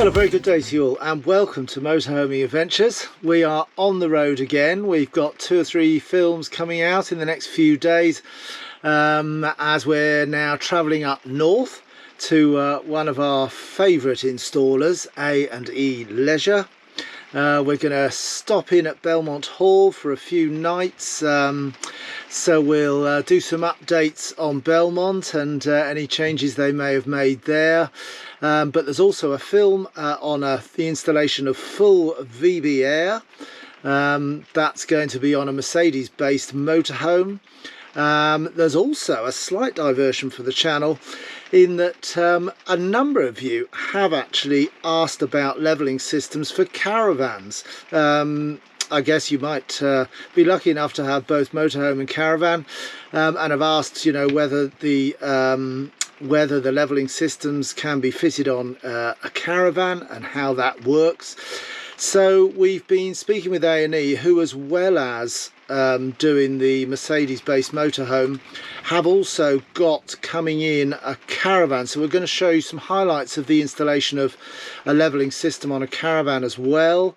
Well, a very good day to you all and welcome to Motorhoming Adventures. We are on the road again. We've got 2 or 3 films coming out in the next few days as we're now travelling up north to one of our favourite installers, A&E Leisure. We're going to stop in at Belmont Hall for a few nights, so we'll do some updates on Belmont and any changes they may have made there. But there's also a film on the installation of full VB Air. That's going to be on a Mercedes based motorhome. There's also a slight diversion for the channel in that a number of you have actually asked about levelling systems for caravans. I guess you might be lucky enough to have both motorhome and caravan, and have asked, you know, whether the levelling systems can be fitted on a caravan and how that works. So we've been speaking with A&E, who, as well as doing the Mercedes-based motorhome, have also got coming in a caravan. So we're going to show you some highlights of the installation of a levelling system on a caravan as well.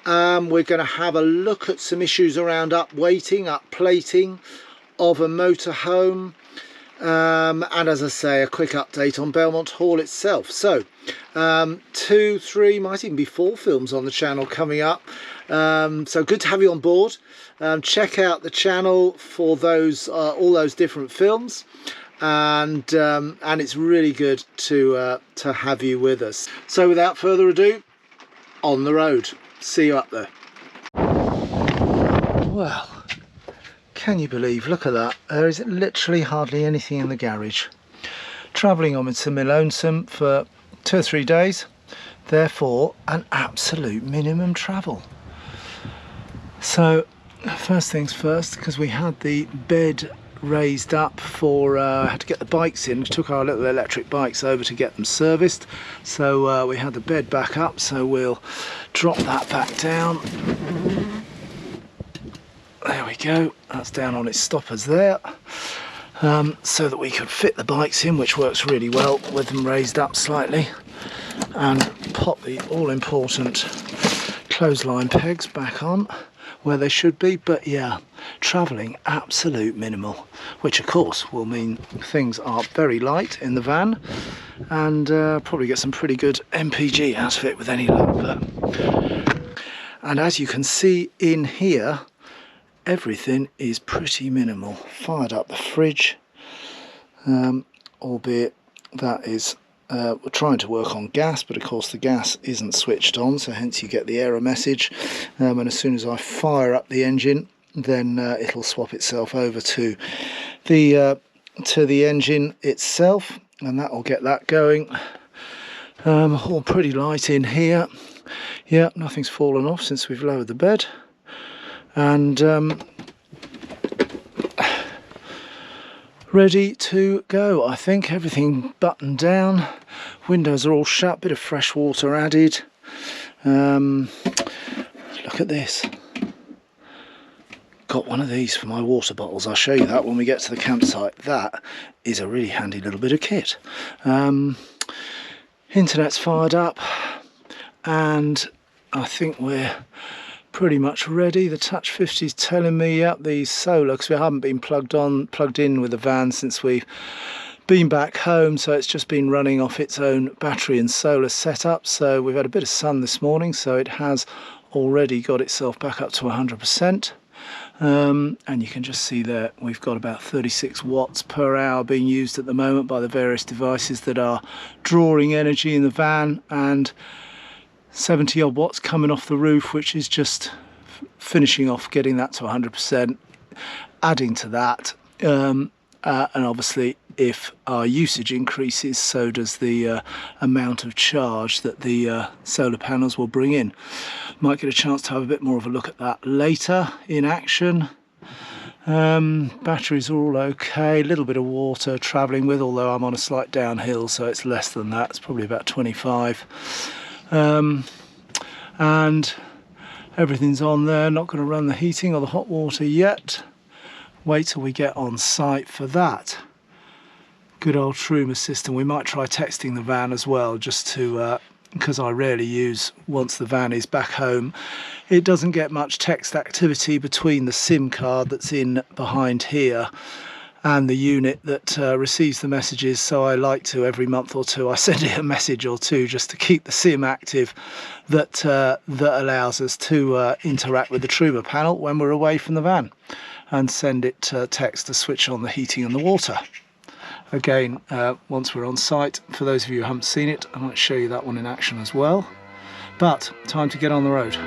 We're going to have a look at some issues around upweighting, upplating of a motorhome. And as I say, a quick update on Belmont Hall itself. So 2, 3, might even be 4 films on the channel coming up. So good to have you on board. Check out the channel for those all those different films, and it's really good to have you with us. So without further ado, on the road. See you up there. Well, can you believe, look at that, there is literally hardly anything in the garage. Travelling on to my lonesome for 2 or 3 days, therefore an absolute minimum travel. So first things first, because we had the bed raised up for, had to get the bikes in, took our little electric bikes over to get them serviced, so we had the bed back up, so we'll drop that back down. There we go, that's down on its stoppers there, so that we could fit the bikes in, which works really well with them raised up slightly, and pop the all-important clothesline pegs back on where they should be. But yeah, travelling absolute minimal, which of course will mean things are very light in the van, and probably get some pretty good MPG out of it with any luck. And as you can see in here, everything is pretty minimal. Fired up the fridge, albeit that is we're trying to work on gas, but of course the gas isn't switched on, so hence you get the error message, and as soon as I fire up the engine, then it'll swap itself over to the engine itself, and that will get that going. All pretty light in here. Yeah, nothing's fallen off since we've lowered the bed, and ready to go. I think everything buttoned down, windows are all shut, bit of fresh water added. Look at this, got one of these for my water bottles. I'll show you that when we get to the campsite. That is a really handy little bit of kit. Internet's fired up, and I think we're pretty much ready. The Touch 50 is telling me, yep, the solar, because we haven't been plugged in with the van since we've been back home, so it's just been running off its own battery and solar setup. So we've had a bit of sun this morning, so it has already got itself back up to 100%. And you can just see there we've got about 36 watts per hour being used at the moment by the various devices that are drawing energy in the van, and 70 odd watts coming off the roof, which is just finishing off getting that to 100%. Adding to that, and obviously if our usage increases, so does the amount of charge that the solar panels will bring in. Might get a chance to have a bit more of a look at that later in action. Batteries are all okay, a little bit of water travelling with, although I'm on a slight downhill, so it's less than that, it's probably about 25. And everything's on there. Not going to run the heating or the hot water yet. Wait till we get on site for that. Good old Truma system. We might try texting the van as well, just to because I rarely use once the van is back home. It doesn't get much text activity between the SIM card that's in behind here and the unit that receives the messages, so I like to, every month or two, I send it a message or two just to keep the SIM active, that allows us to interact with the Truma panel when we're away from the van, and send it text to switch on the heating and the water. Again, once we're on site, for those of you who haven't seen it, I might show you that one in action as well. But time to get on the road.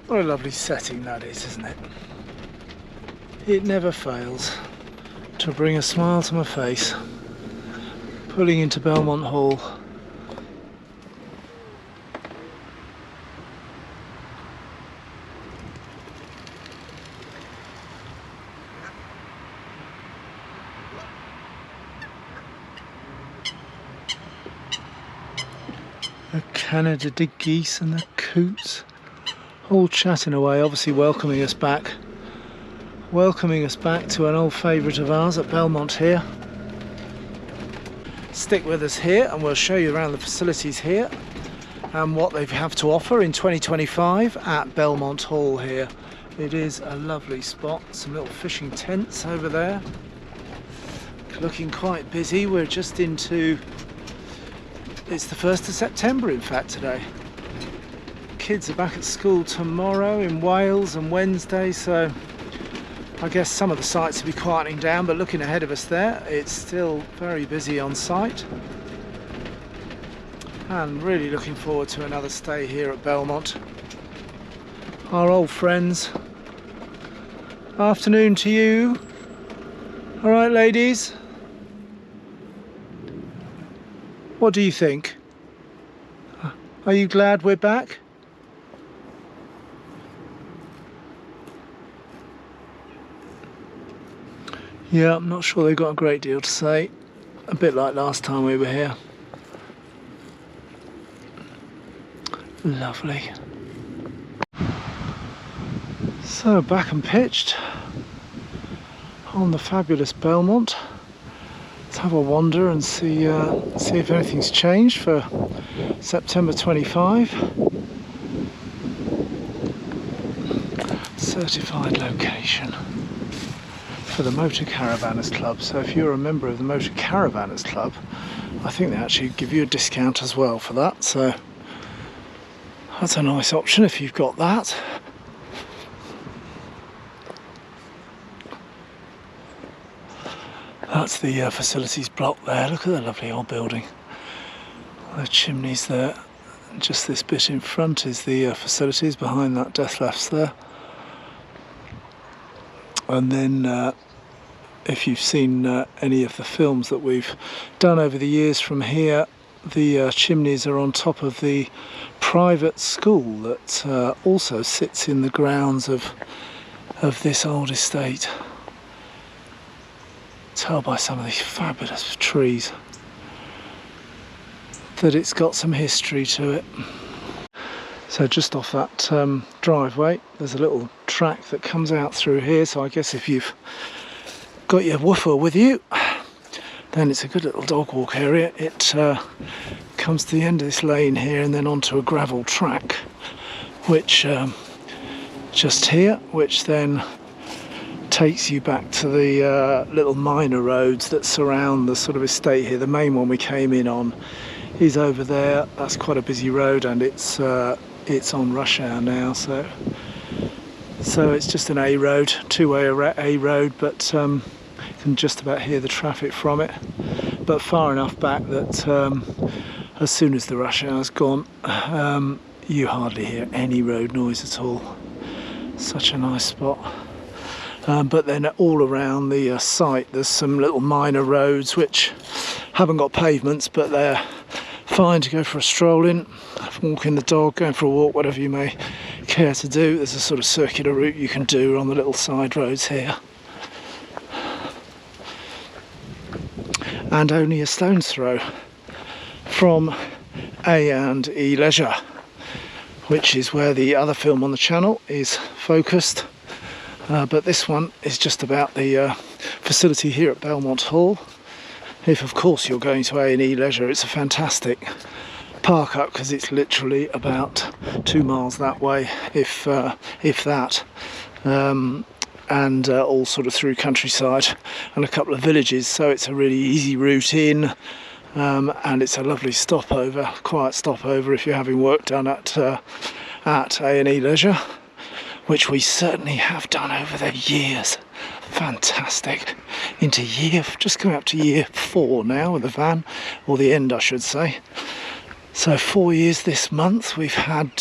What a lovely setting that is, isn't it? It never fails to bring a smile to my face. Pulling into Belmont Hall. The Canada geese and the coots all chatting away, obviously welcoming us back to an old favourite of ours at Belmont here. Stick with us here and we'll show you around the facilities here and what they have to offer in 2025 at Belmont Hall here. It is a lovely spot, some little fishing tents over there, looking quite busy. We're just into, it's the 1st of September in fact today. Kids are back at school tomorrow in Wales and Wednesday, so I guess some of the sites will be quieting down, but looking ahead of us there, it's still very busy on site. And really looking forward to another stay here at Belmont. Our old friends. Afternoon to you. All right, ladies. What do you think? Are you glad we're back? Yeah, I'm not sure they've got a great deal to say. A bit like last time we were here. Lovely. So back and pitched on the fabulous Belmont. Let's have a wander and see if anything's changed for September 25. Certified location for the Motor Caravanners Club. So if you're a member of the Motor Caravanners Club, I think they actually give you a discount as well for that. So that's a nice option if you've got that. That's the facilities block there. Look at the lovely old building. The chimneys there. Just this bit in front is the facilities behind that death left's there. And then if you've seen any of the films that we've done over the years from here, the chimneys are on top of the private school that also sits in the grounds of this old estate. Tell by some of these fabulous trees that it's got some history to it. So just off that driveway, there's a little track that comes out through here, so I guess if you've got your woofer with you, then it's a good little dog walk area. It comes to the end of this lane here and then onto a gravel track, which just here, which then takes you back to the little minor roads that surround the sort of estate here. The main one we came in on is over there. That's quite a busy road, and it's on rush hour now, so it's just an A road, two-way A road, but you can just about hear the traffic from it, but far enough back that as soon as the rush hour's gone, you hardly hear any road noise at all. Such a nice spot. But then all around the site there's some little minor roads which haven't got pavements, but they're fine to go for a stroll in, walking the dog, going for a walk, whatever you may care to do. There's a sort of circular route you can do on the little side roads here. And only a stone's throw from A&E Leisure, which is where the other film on the channel is focused. But this one is just about the facility here at Belmont Hall. If of course you're going to A&E Leisure, it's a fantastic park up because it's literally about 2 miles that way, if that, and all sort of through countryside and a couple of villages, so it's a really easy route in, and it's a lovely stopover, quiet stopover if you're having work done at A&E Leisure, which we certainly have done over the years. Fantastic. Into just coming up to year 4 now with the van, or the end I should say. So 4 years this month we've had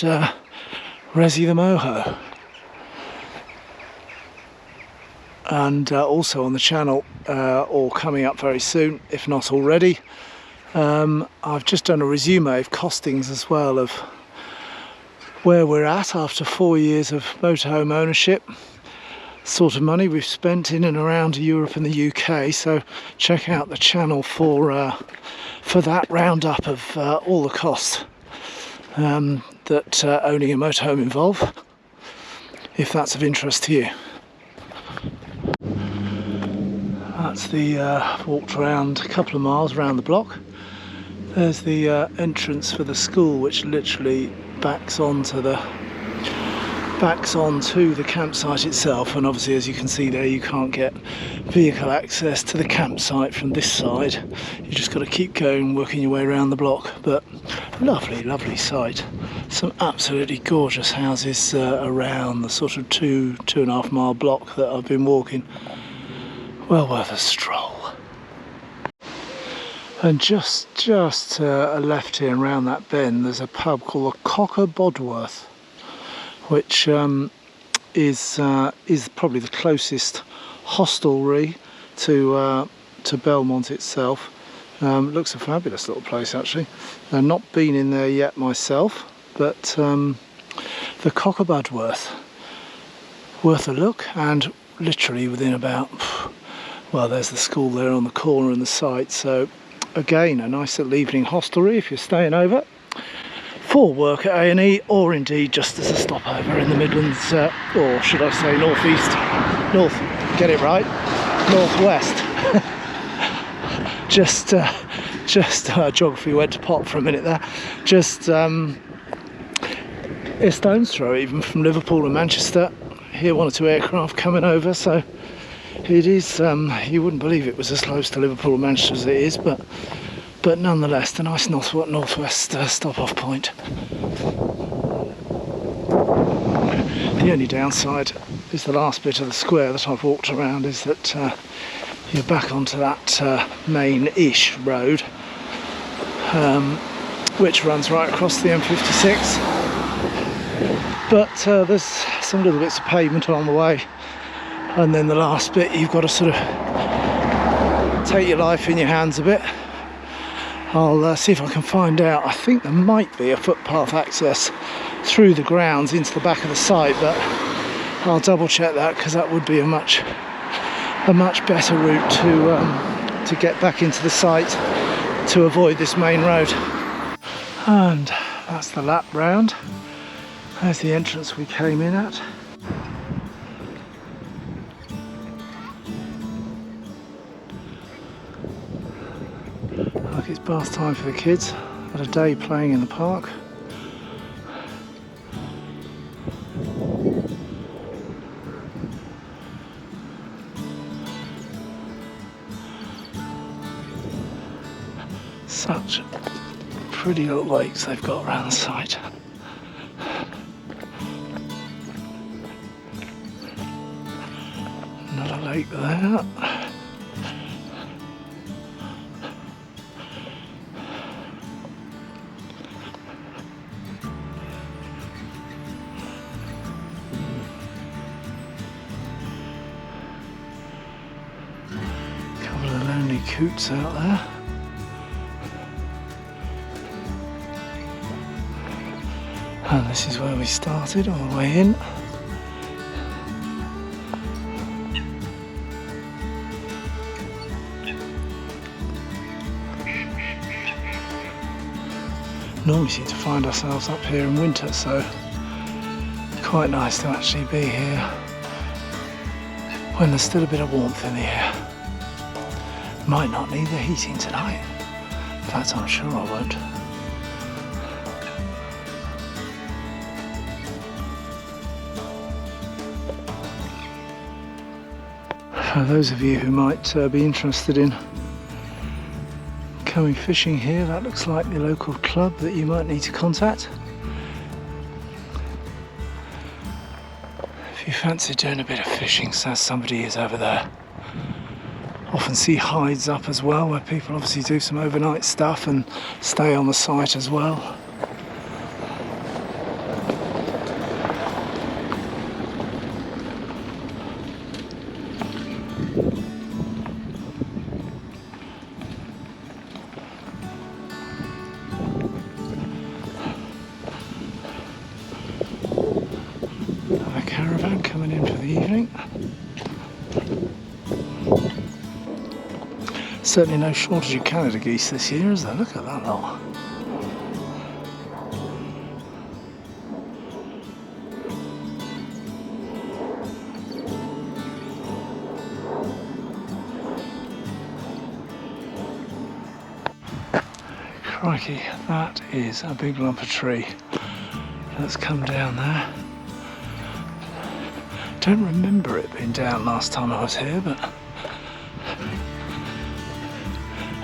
Resi the Moho. And also on the channel, or coming up very soon, if not already, I've just done a resume of costings as well of where we're at after 4 years of motorhome ownership, sort of money we've spent in and around Europe and the UK. So check out the channel for that roundup of all the costs that owning a motorhome involve, if that's of interest to you. That's the walked around a couple of miles around the block. There's the entrance for the school, which literally backs onto the campsite itself, and obviously as you can see there, you can't get vehicle access to the campsite from this side. You just got to keep going, working your way around the block. But lovely site. Some absolutely gorgeous houses around the sort of 2.5 mile block that I've been walking. Well worth a stroll. And just left here and round that bend, there's a pub called the Cocker Bodworth, which is probably the closest hostelry to Belmont itself. Looks a fabulous little place actually. I've not been in there yet myself, but the Cocker Bodworth, worth a look, and literally within about, well, there's the school there on the corner and the site. So again, a nice little evening hostelry if you're staying over for work at A&E, or indeed just as a stopover in the Midlands, or should I say get it right, northwest. just geography went to pot for a minute there. Just a stone's throw even from Liverpool and Manchester. Hear 1 or 2 aircraft coming over, so it is, you wouldn't believe it was as close to Liverpool and Manchester as it is, but nonetheless a nice northwest stop-off point. The only downside is the last bit of the square that I've walked around is that you're back onto that main-ish road, which runs right across the M56. But there's some little bits of pavement along the way, and then the last bit you've got to sort of take your life in your hands a bit. I'll see if I can find out. I think there might be a footpath access through the grounds into the back of the site, but I'll double check that, because that would be a much better route to get back into the site to avoid this main road. And that's the lap round. There's the entrance we came in at. Like it's bath time for the kids. Had a day playing in the park. Such pretty little lakes they've got around the site. Another lake there. Couple of lonely coots out there. And this is where we started on the way in. Normally seem to find ourselves up here in winter, so quite nice to actually be here when there's still a bit of warmth in the air. Might not need the heating tonight. In fact, I'm sure I won't. For those of you who might be interested in coming fishing here, that looks like the local club that you might need to contact. If you fancy doing a bit of fishing, so somebody is over there. Often see hides up as well, where people obviously do some overnight stuff and stay on the site as well. Caravan coming in for the evening. Certainly no shortage of Canada geese this year, is there? Look at that lot. Crikey, that is a big lump of tree that's come down there. Don't remember it being down last time I was here, but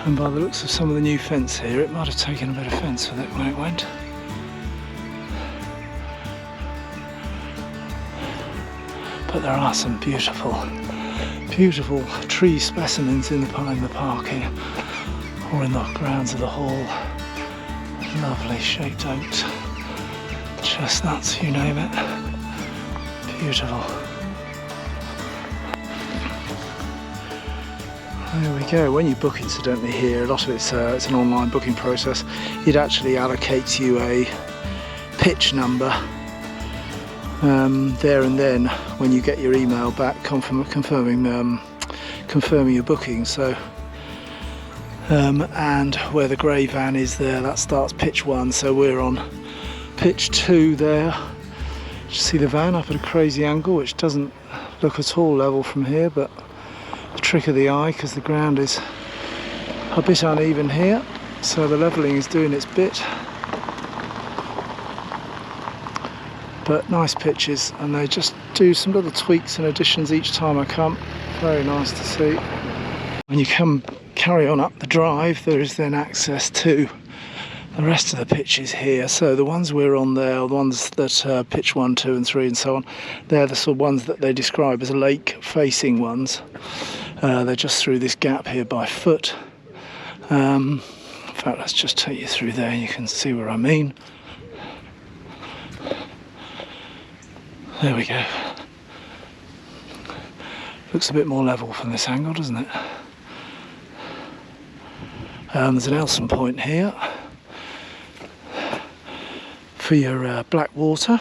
and by the looks of some of the new fence here, it might have taken a bit of fence with it when it went. But there are some beautiful tree specimens in the park here, or in the grounds of the hall. Lovely shaped oaks, chestnuts, you name it. Beautiful. There we go. When you book incidentally here, a lot of it's an online booking process. It actually allocates you a pitch number there and then when you get your email back confirming your booking. So and where the grey van is there, that starts pitch 1, so we're on pitch 2 there. You see the van up at a crazy angle, which doesn't look at all level from here, but a trick of the eye because the ground is a bit uneven here, so the levelling is doing its bit. But nice pitches, and they just do some little tweaks and additions each time I come. Very nice to see. When you carry on up the drive, there is then access to the rest of the pitches here. So the ones we're on there, the ones that pitch 1, 2 and 3 and so on, they're the sort of ones that they describe as lake facing ones. They're just through this gap here by foot. In fact, let's just take you through there and you can see where I mean. There we go. Looks a bit more level from this angle, doesn't it? There's an Elson point here for your black water.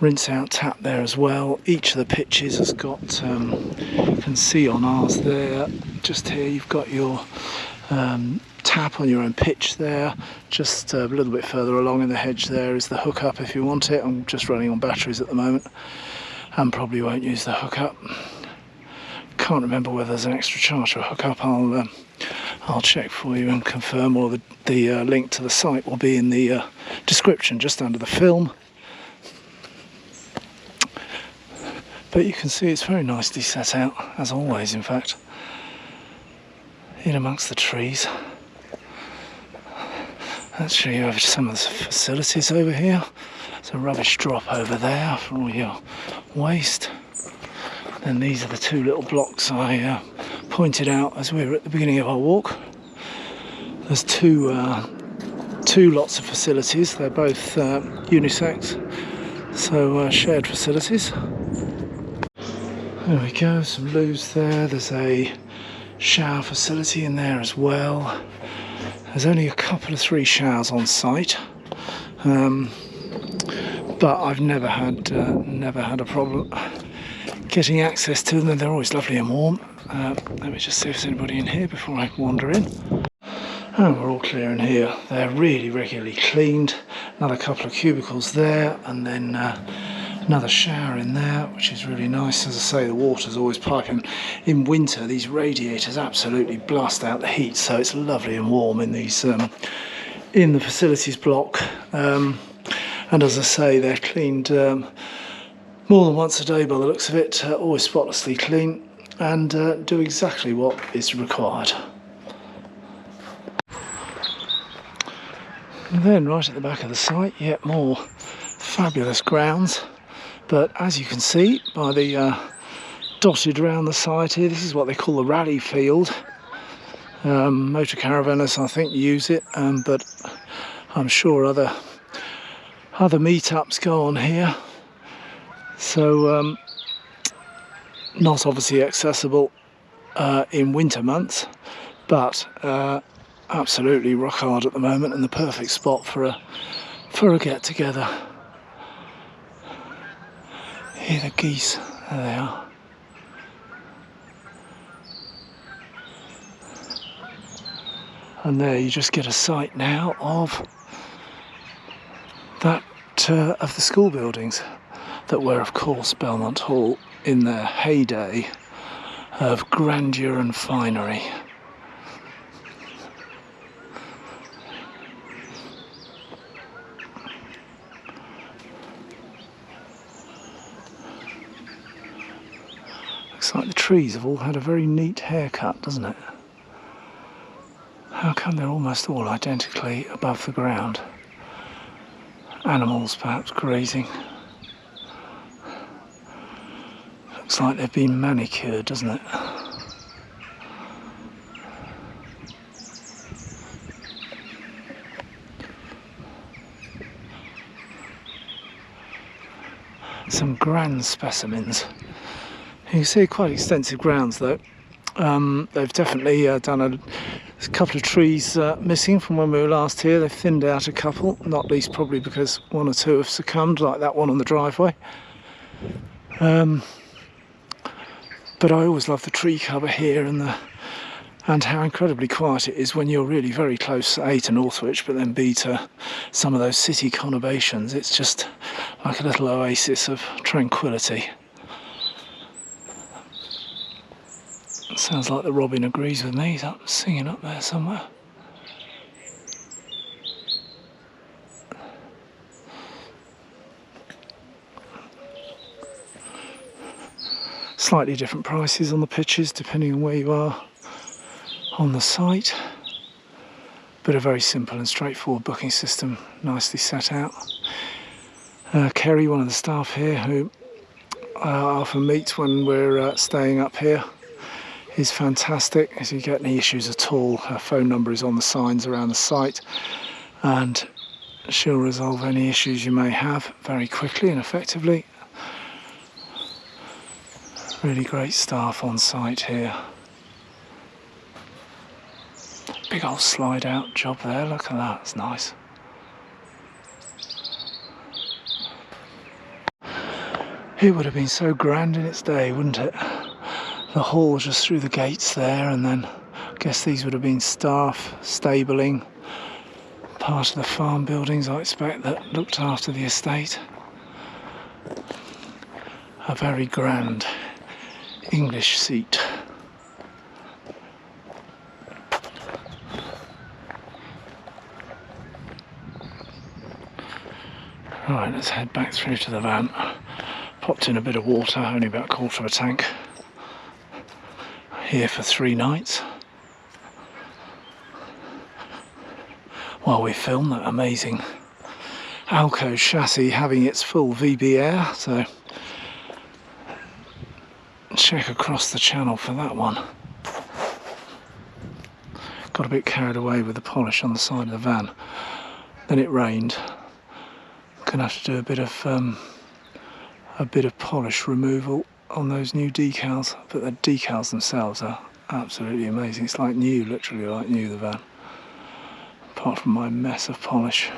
Rinse out tap there as well. Each of the pitches has got, you can see on ours there, just here you've got your tap on your own pitch there. Just a little bit further along in the hedge there is the hookup if you want it. I'm just running on batteries at the moment and probably won't use the hookup. Can't remember whether there's an extra charge or hookup. I'll check for you and confirm, or the link to the site will be in the description just under the film. But you can see it's very nicely set out, as always in fact, in amongst the trees. Let's show you over some of the facilities over here. There's a rubbish drop over there for all your waste. And these are the two little blocks I pointed out as we were at the beginning of our walk. There's two lots of facilities. They're both unisex, so shared facilities. There we go, some loos there. There's a shower facility in there as well. There's only a couple of 3 showers on site, but I've never had a problem getting access to them. They're always lovely and warm. Let me just see if there's anybody in here before I wander in. And we're all clear in here. They're really regularly cleaned. Another couple of cubicles there, and then another shower in there, which is really nice. As I say, the water's always piping. In winter, these radiators absolutely blast out the heat, so it's lovely and warm in these in the facilities block. And as I say, they're cleaned more than once a day by the looks of it. Always spotlessly clean and do exactly what is required. And then right at the back of the site, yet more fabulous grounds. But as you can see by the dotted around the site here, this is what they call the rally field. Motor caravanners, I think, use it, but I'm sure other meetups go on here. So not obviously accessible in winter months, but absolutely rock hard at the moment, and the perfect spot for a get together. Here the geese, there they are. And there you just get a sight now of that of the school buildings that were, of course, Belmont Hall in their heyday of grandeur and finery. Looks like the trees have all had a very neat haircut, doesn't it? How come they're almost all identically above the ground? Animals perhaps grazing. Looks like they've been manicured, doesn't it? Some grand specimens. You can see quite extensive grounds though. They've definitely done a couple of trees missing from when we were last here. They've thinned out a couple, not least probably because one or two have succumbed, like that one on the driveway. But I always love the tree cover here and how incredibly quiet it is when you're really very close, A, to Northwich, but then B, to some of those city conurbations. It's just like a little oasis of tranquility. Sounds like the robin agrees with me. He's up singing up there somewhere. Slightly different prices on the pitches depending on where you are on the site, but a very simple and straightforward booking system, nicely set out. Kerry, one of the staff here, who I often meet when we're staying up here, is fantastic. If you get any issues at all, her phone number is on the signs around the site, and she'll resolve any issues you may have very quickly and effectively. Really great staff on site here. Big old slide out job there, look at that, it's nice. It would have been so grand in its day, wouldn't it? The hall just through the gates there, and then I guess these would have been staff stabling, part of the farm buildings I expect that looked after the estate. A very grand English seat. Right, let's head back through to the van. Popped in a bit of water, only about a quarter of a tank. Here for 3 nights. While we film that amazing Alko chassis having its full VB air, so check across the channel for that one. Got a bit carried away with the polish on the side of the van. Then it rained. Gonna have to do a bit of polish removal on those new decals, but the decals themselves are absolutely amazing. It's like new, literally like new, the van. Apart from my mess of polish.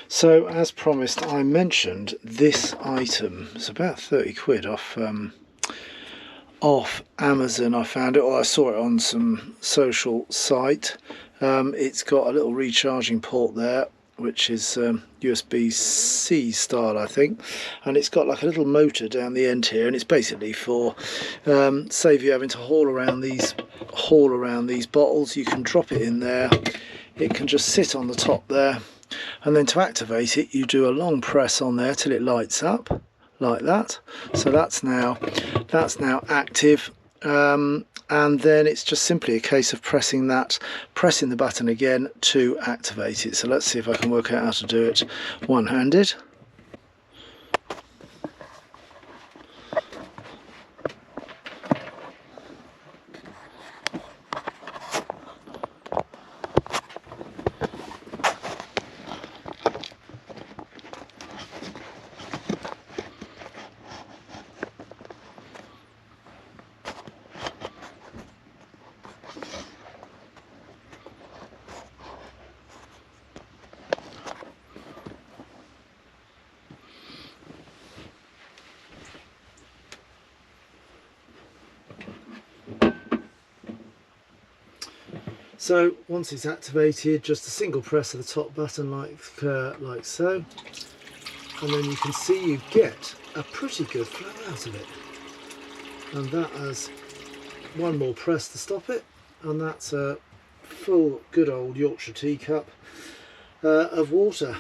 So, as promised, I mentioned this item. It's about 30 quid off Amazon. I found it, or I saw it on some social site. It's got a little recharging port there, which is USB-C style, I think, and it's got like a little motor down the end here, and it's basically for save you having to haul around these bottles. You can drop it in there, it can just sit on the top there, and then to activate it you do a long press on there till it lights up like that. So that's now active, and then it's just simply a case of pressing the button again to activate it. So let's see if I can work out how to do it one-handed. So once it's activated, just a single press of the top button like so, and then you can see you get a pretty good flow out of it. And that has one more press to stop it, and that's a full good old Yorkshire teacup of water.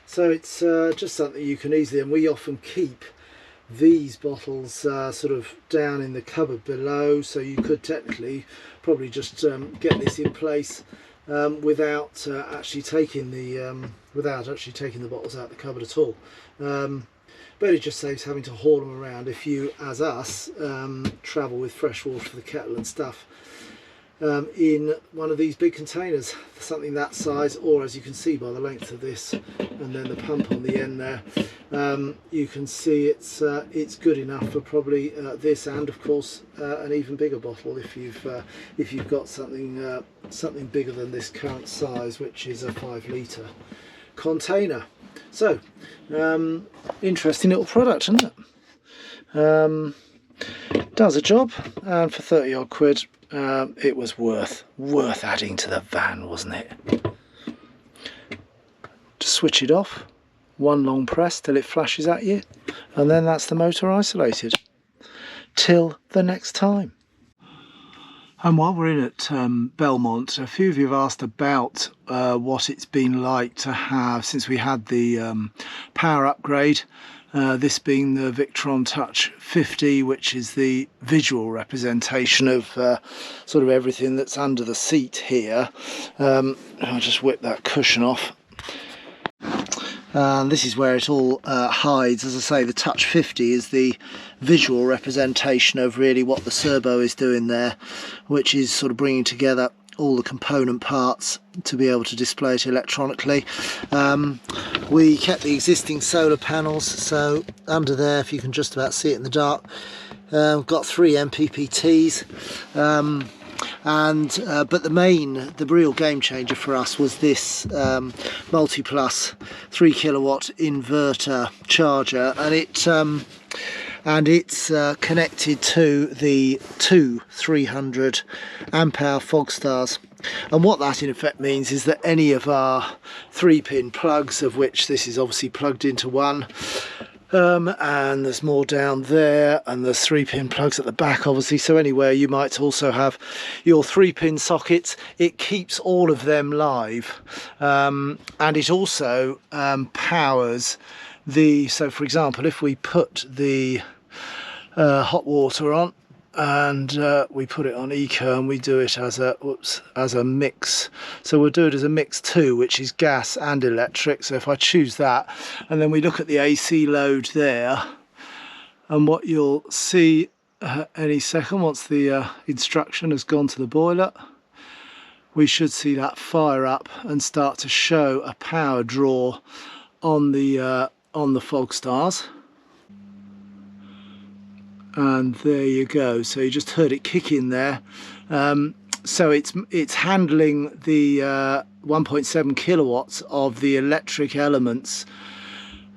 So it's just something you can easily, and we often keep these bottles sort of down in the cupboard below, so you could technically probably just get this in place without actually taking the bottles out of the cupboard at all. But it just saves having to haul them around if you, as us, travel with fresh water for the kettle and stuff in one of these big containers, something that size, or as you can see by the length of this and then the pump on the end there, you can see it's good enough for probably this, and of course an even bigger bottle if you've got something bigger than this current size, which is a 5 litre container. So interesting little product, isn't it? Does a job, and for 30 odd quid it was worth adding to the van, wasn't it? Just switch it off, one long press till it flashes at you, and then that's the motor isolated. Till the next time. And while we're in at Belmont, a few of you have asked about what it's been like to have, since we had the power upgrade, this being the Victron Touch 50, which is the visual representation of sort of everything that's under the seat here. I'll just whip that cushion off. This is where it all hides. As I say, the Touch 50 is the visual representation of really what the servo is doing there, which is sort of bringing together all the component parts to be able to display it electronically. We kept the existing solar panels, so under there, if you can just about see it in the dark, got 3 MPPTs. But the real game changer for us was this Multiplus 3 kilowatt inverter charger, and it's connected to the two 300 amp hour Fogstars. And what that in effect means is that any of our 3-pin plugs, of which this is obviously plugged into one, and there's more down there, and there's 3-pin plugs at the back obviously, so anywhere you might also have your 3-pin sockets, it keeps all of them live. And it also powers so for example, if we put the hot water on, and we put it on eco, and we do it as a mix, so we'll do it as a mix 2, which is gas and electric. So if I choose that, and then we look at the AC load there, and what you'll see any second, once the instruction has gone to the boiler, we should see that fire up and start to show a power draw on the Fogstars. And there you go, so you just heard it kick in there. So it's handling the 1.7 kilowatts of the electric elements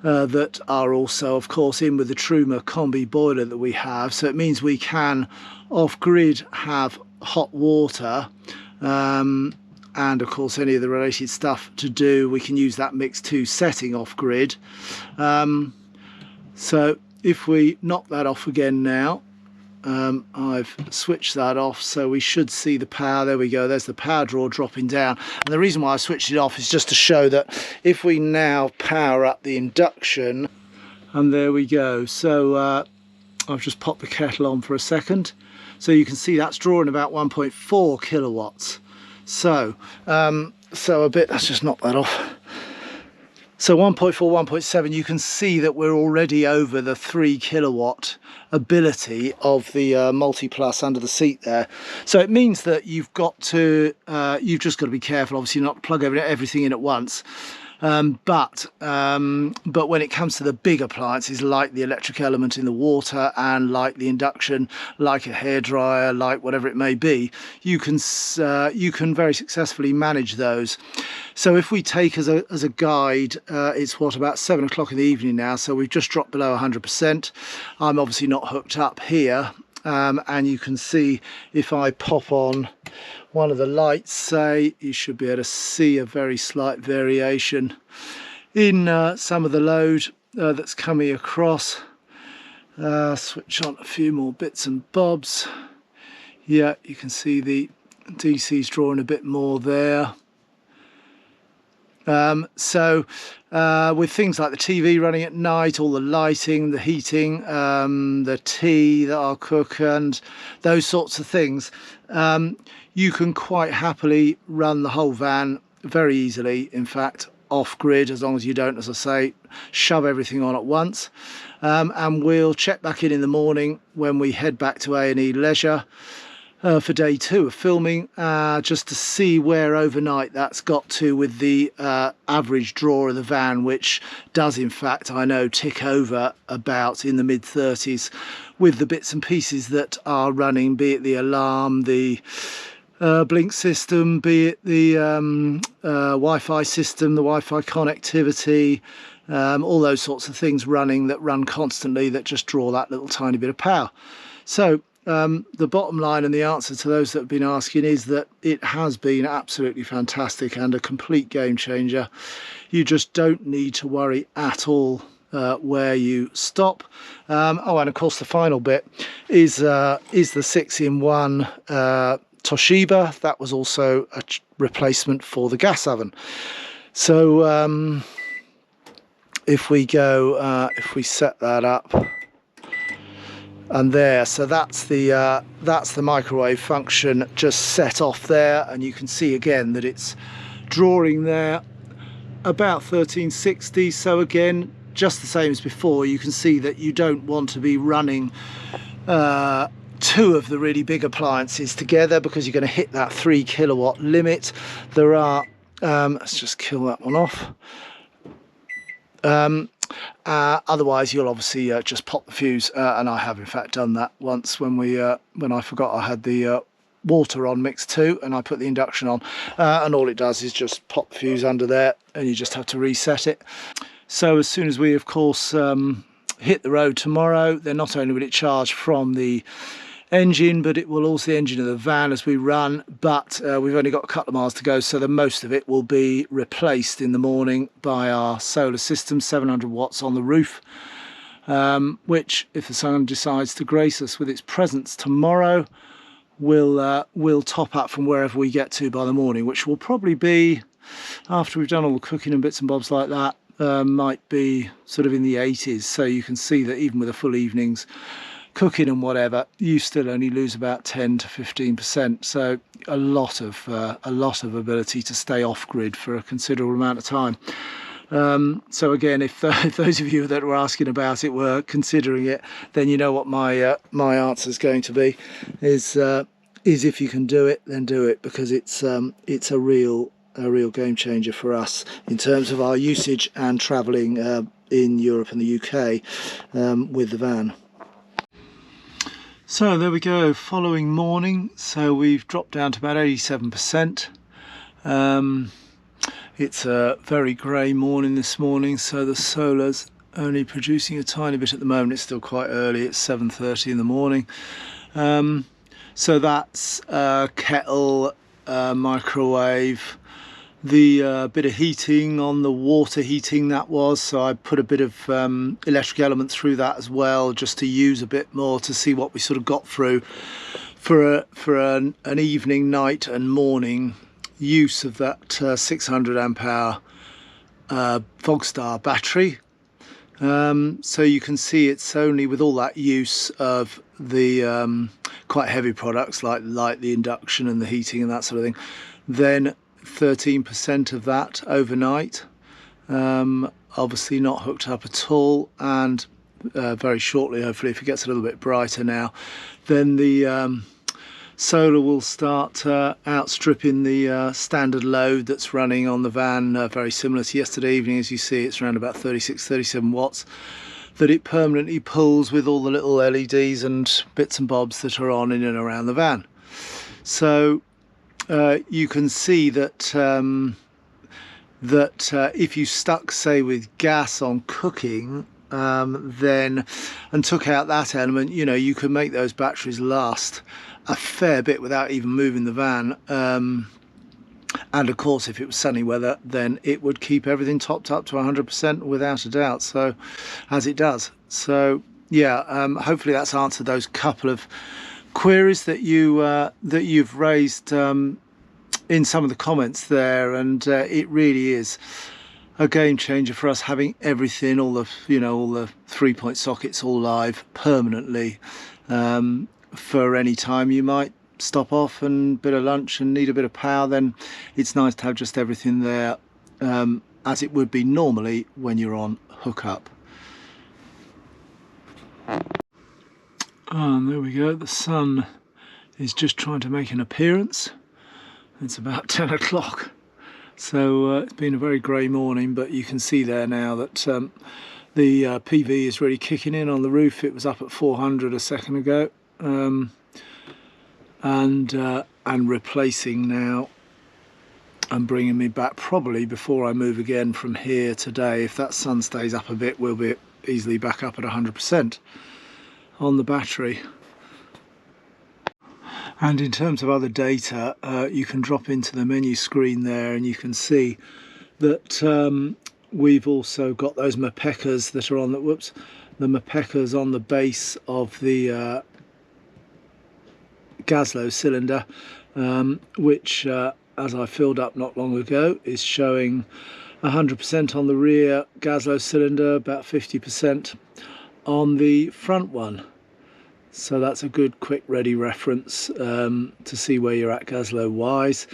that are also of course in with the Truma combi boiler that we have. So it means we can off-grid have hot water, and of course any of the related stuff to do, we can use that mix 2 setting off-grid. So if we knock that off again now, I've switched that off, so we should see the power. There we go, there's the power draw dropping down. And the reason why I switched it off is just to show that if we now power up the induction, and there we go. So I've just popped the kettle on for a second, so you can see that's drawing about 1.4 kilowatts. So let's just knock that off. So 1.4, 1.7, you can see that we're already over the 3 kilowatt ability of the Multiplus under the seat there. So it means that you've just got to be careful, obviously, not to plug everything in at once. But when it comes to the big appliances, like the electric element in the water, and like the induction, like a hairdryer, like whatever it may be, you can very successfully manage those. So if we take as a guide, it's about 7 o'clock in the evening now, so we've just dropped below 100%. I'm obviously not hooked up here, and you can see if I pop on one of the lights, say, you should be able to see a very slight variation in some of the load that's coming across. Switch on a few more bits and bobs. Yeah, you can see the DC's drawing a bit more there. With things like the TV running at night, all the lighting, the heating, the tea that I'll cook, and those sorts of things, you can quite happily run the whole van very easily, in fact, off-grid, as long as you don't, as I say, shove everything on at once. And we'll check back in the morning when we head back to A&E Leisure for day 2 of filming, just to see where overnight that's got to with the average draw of the van, which does in fact, I know, tick over about in the mid-30s with the bits and pieces that are running, be it the alarm, the blink system, be it the Wi-Fi system, the Wi-Fi connectivity, all those sorts of things running that run constantly, that just draw that little tiny bit of power. So the bottom line and the answer to those that have been asking is that it has been absolutely fantastic and a complete game changer. You just don't need to worry at all where you stop. Oh, and of course the final bit is the 6-in-1 Toshiba. That was also a replacement for the gas oven. So if we go, if we set that up, and there, so that's the microwave function just set off there, and you can see again that it's drawing there about 1360. So again, just the same as before, you can see that you don't want to be running two of the really big appliances together, because you're going to hit that 3 kilowatt limit. There are let's just kill that one off. Otherwise you'll obviously just pop the fuse, and I have in fact done that once when I forgot I had the water on mix 2 and I put the induction on, and all it does is just pop the fuse under there and you just have to reset it. So as soon as we of course hit the road tomorrow, then not only will it charge from the engine, but it will also the engine of the van as we run. But we've only got a couple of miles to go, so the most of it will be replaced in the morning by our solar system, 700 watts on the roof, which, if the sun decides to grace us with its presence tomorrow, will top up from wherever we get to by the morning, which will probably be, after we've done all the cooking and bits and bobs like that, might be sort of in the 80s. So you can see that even with a full evening's cooking and whatever, you still only lose about 10 to 15%. So a lot of ability to stay off grid for a considerable amount of time. So again, if those of you that were asking about it were considering it, then you know what my my answer is going to be, is if you can do it, then do it, because it's a real game changer for us in terms of our usage and travelling in Europe and the UK with the van. So there we go, following morning. So we've dropped down to about 87%. It's a very grey morning this morning, so the solar's only producing a tiny bit at the moment. It's still quite early, it's 7:30 in the morning. So that's kettle, microwave, the bit of heating on the water heating that was, so I put a bit of electric element through that as well, just to use a bit more to see what we sort of got through for an evening, night and morning use of that 600 amp hour Fogstar battery. So you can see it's only with all that use of the quite heavy products like the induction and the heating and that sort of thing, then 13% of that overnight, obviously not hooked up at all, and very shortly, hopefully, if it gets a little bit brighter now, then the solar will start outstripping the standard load that's running on the van, very similar to yesterday evening. As you see, it's around about 36-37 watts that it permanently pulls with all the little LEDs and bits and bobs that are on in and around the van. So you can see that if you stuck, say, with gas on cooking, then and took out that element, you know, you can make those batteries last a fair bit without even moving the van. And of course, if it was sunny weather, then it would keep everything topped up to 100% without a doubt, so as it does. So yeah, hopefully that's answered those couple of queries that you've raised in some of the comments there, and it really is a game changer for us having everything, all the 3-point sockets all live permanently, for any time you might stop off and bit of lunch and need a bit of power. Then it's nice to have just everything there, as it would be normally when you're on hookup. And there we go, the sun is just trying to make an appearance. It's about 10 o'clock, so it's been a very grey morning, but you can see there now that the PV is really kicking in on the roof. It was up at 400 a second ago, and replacing now and bringing me back probably before I move again from here today. If that sun stays up a bit, we'll be easily back up at 100% on the battery. And in terms of other data, you can drop into the menu screen there and you can see that we've also got those MACSUK that are on the the MACSUK on the base of the Gaslow cylinder, which as I filled up not long ago is showing 100% on the rear Gaslow cylinder, about 50% on the front one. So that's a good quick ready reference to see where you're at Gaslow wise.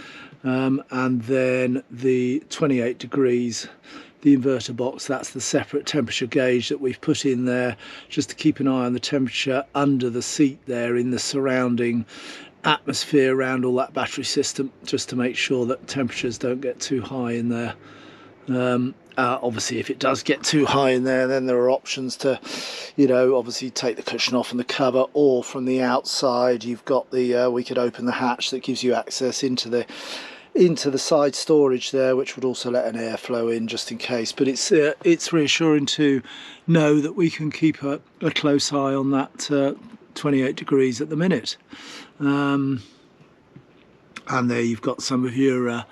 and then the 28 degrees, the inverter box, that's the separate temperature gauge that we've put in there just to keep an eye on the temperature under the seat there in the surrounding atmosphere around all that battery system, just to make sure that temperatures don't get too high in there. Obviously if it does get too high in there, then there are options to, you know, obviously take the cushion off and the cover, or from the outside you've got the we could open the hatch that gives you access into the side storage there, which would also let an airflow in just in case. But it's reassuring to know that we can keep a close eye on that 28 degrees at the minute. And there you've got some of your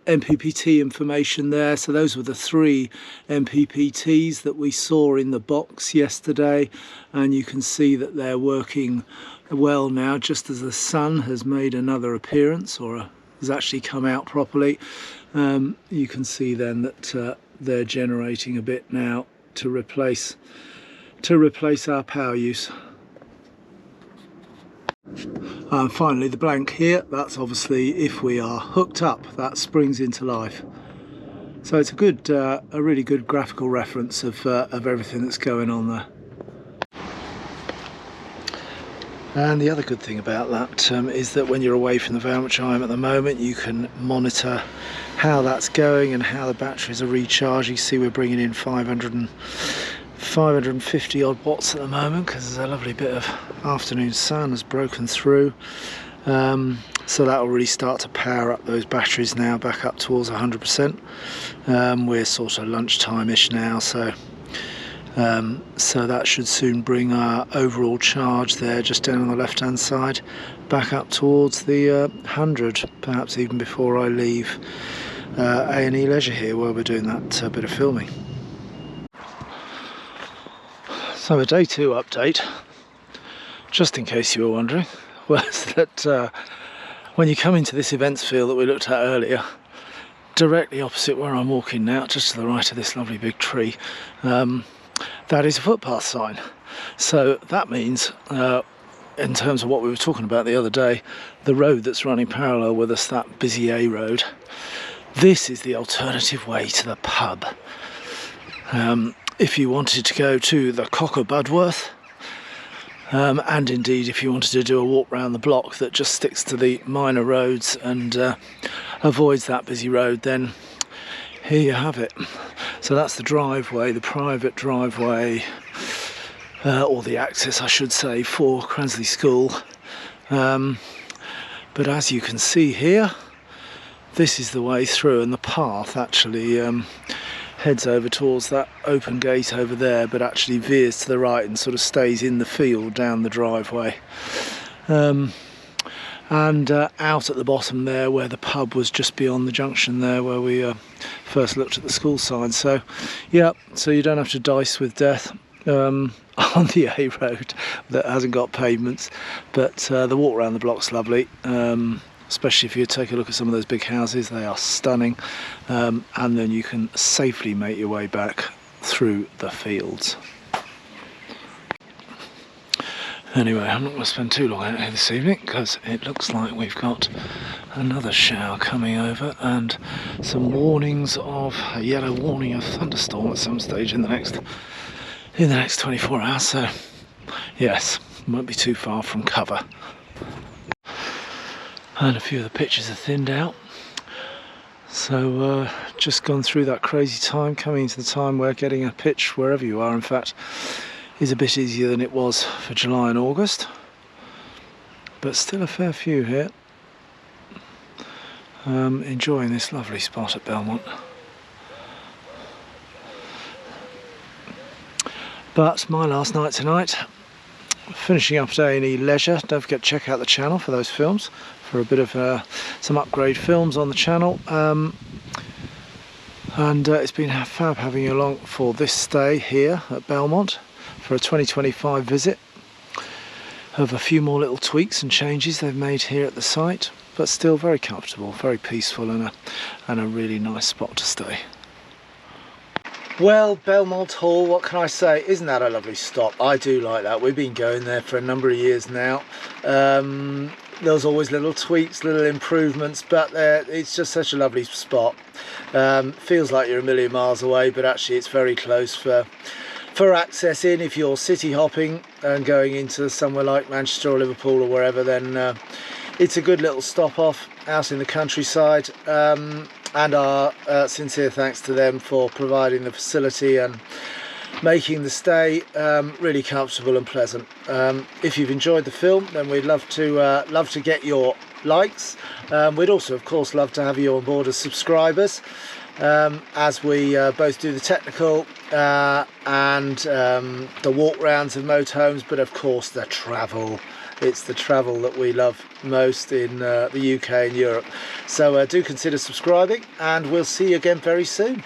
MPPT information there. So those were the 3 MPPTs that we saw in the box yesterday, and you can see that they're working well now, just as the sun has made another appearance, or has actually come out properly. You can see then that they're generating a bit now to replace our power use. And finally the blank here, that's obviously if we are hooked up, that springs into life. So it's a really good graphical reference of everything that's going on there. And the other good thing about that is that when you're away from the van, which I am at the moment, you can monitor how that's going and how the batteries are recharging. You see we're bringing in 550 odd watts at the moment because there's a lovely bit of afternoon sun has broken through. So that will really start to power up those batteries now back up towards 100%. We're sort of lunchtime-ish now, so that should soon bring our overall charge there just down on the left hand side back up towards the 100, perhaps even before I leave A&E Leisure here where we're doing that bit of filming. So a day 2 update, just in case you were wondering, was that when you come into this events field that we looked at earlier, directly opposite where I'm walking now, just to the right of this lovely big tree, that is a footpath sign. So that means, in terms of what we were talking about the other day, the road that's running parallel with us, that busy A road, this is the alternative way to the pub. If you wanted to go to the Cocker Budworth, and indeed if you wanted to do a walk round the block that just sticks to the minor roads and avoids that busy road, then here you have it. So that's the driveway, the private driveway, or the access I should say, for Cransley School. But as you can see here, this is the way through, and the path actually heads over towards that open gate over there, but actually veers to the right and sort of stays in the field down the driveway. And out at the bottom there where the pub was, just beyond the junction there where we first looked at the school sign. So yeah, so you don't have to dice with death on the A road that hasn't got pavements, but the walk around the block's lovely. Especially if you take a look at some of those big houses, they are stunning, and then you can safely make your way back through the fields. Anyway, I'm not going to spend too long out here this evening because it looks like we've got another shower coming over and some warnings of a yellow warning of thunderstorm at some stage in the next 24 hours. So yes, won't be too far from cover. And a few of the pictures are thinned out, so just gone through that crazy time, coming into the time where getting a pitch wherever you are in fact is a bit easier than it was for July and August, but still a fair few here. Enjoying this lovely spot at Belmont. But my last night tonight, finishing up at A&E Leisure. Don't forget to check out the channel for those films, for a bit of some upgrade films on the channel. And it's been fab having you along for this stay here at Belmont for a 2025 visit of a few more little tweaks and changes they've made here at the site, but still very comfortable, very peaceful, and a really nice spot to stay. Well, Belmont Hall, what can I say? Isn't that a lovely stop? I do like that. We've been going there for a number of years now. there's always little tweaks, little improvements, but it's just such a lovely spot. Feels like you're a million miles away, but actually it's very close for accessing. If you're city hopping and going into somewhere like Manchester or Liverpool or wherever, then it's a good little stop off out in the countryside. And our sincere thanks to them for providing the facility and making the stay really comfortable and pleasant. If you've enjoyed the film, then we'd love to get your likes. We'd also, of course, love to have you on board as subscribers, as we both do the technical and the walk rounds of motorhomes, but of course the travel. It's the travel that we love most in the UK and Europe. So do consider subscribing, and we'll see you again very soon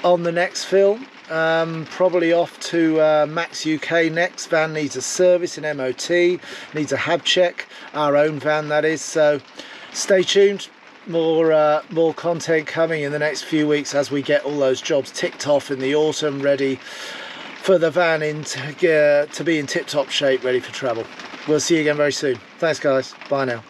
on the next film. Probably off to MACSUK next. Van needs a service, an MOT, needs a hab check, our own van that is. So stay tuned. More content coming in the next few weeks as we get all those jobs ticked off in the autumn, ready for the van to be in tip-top shape, ready for travel. We'll see you again very soon. Thanks guys, bye now.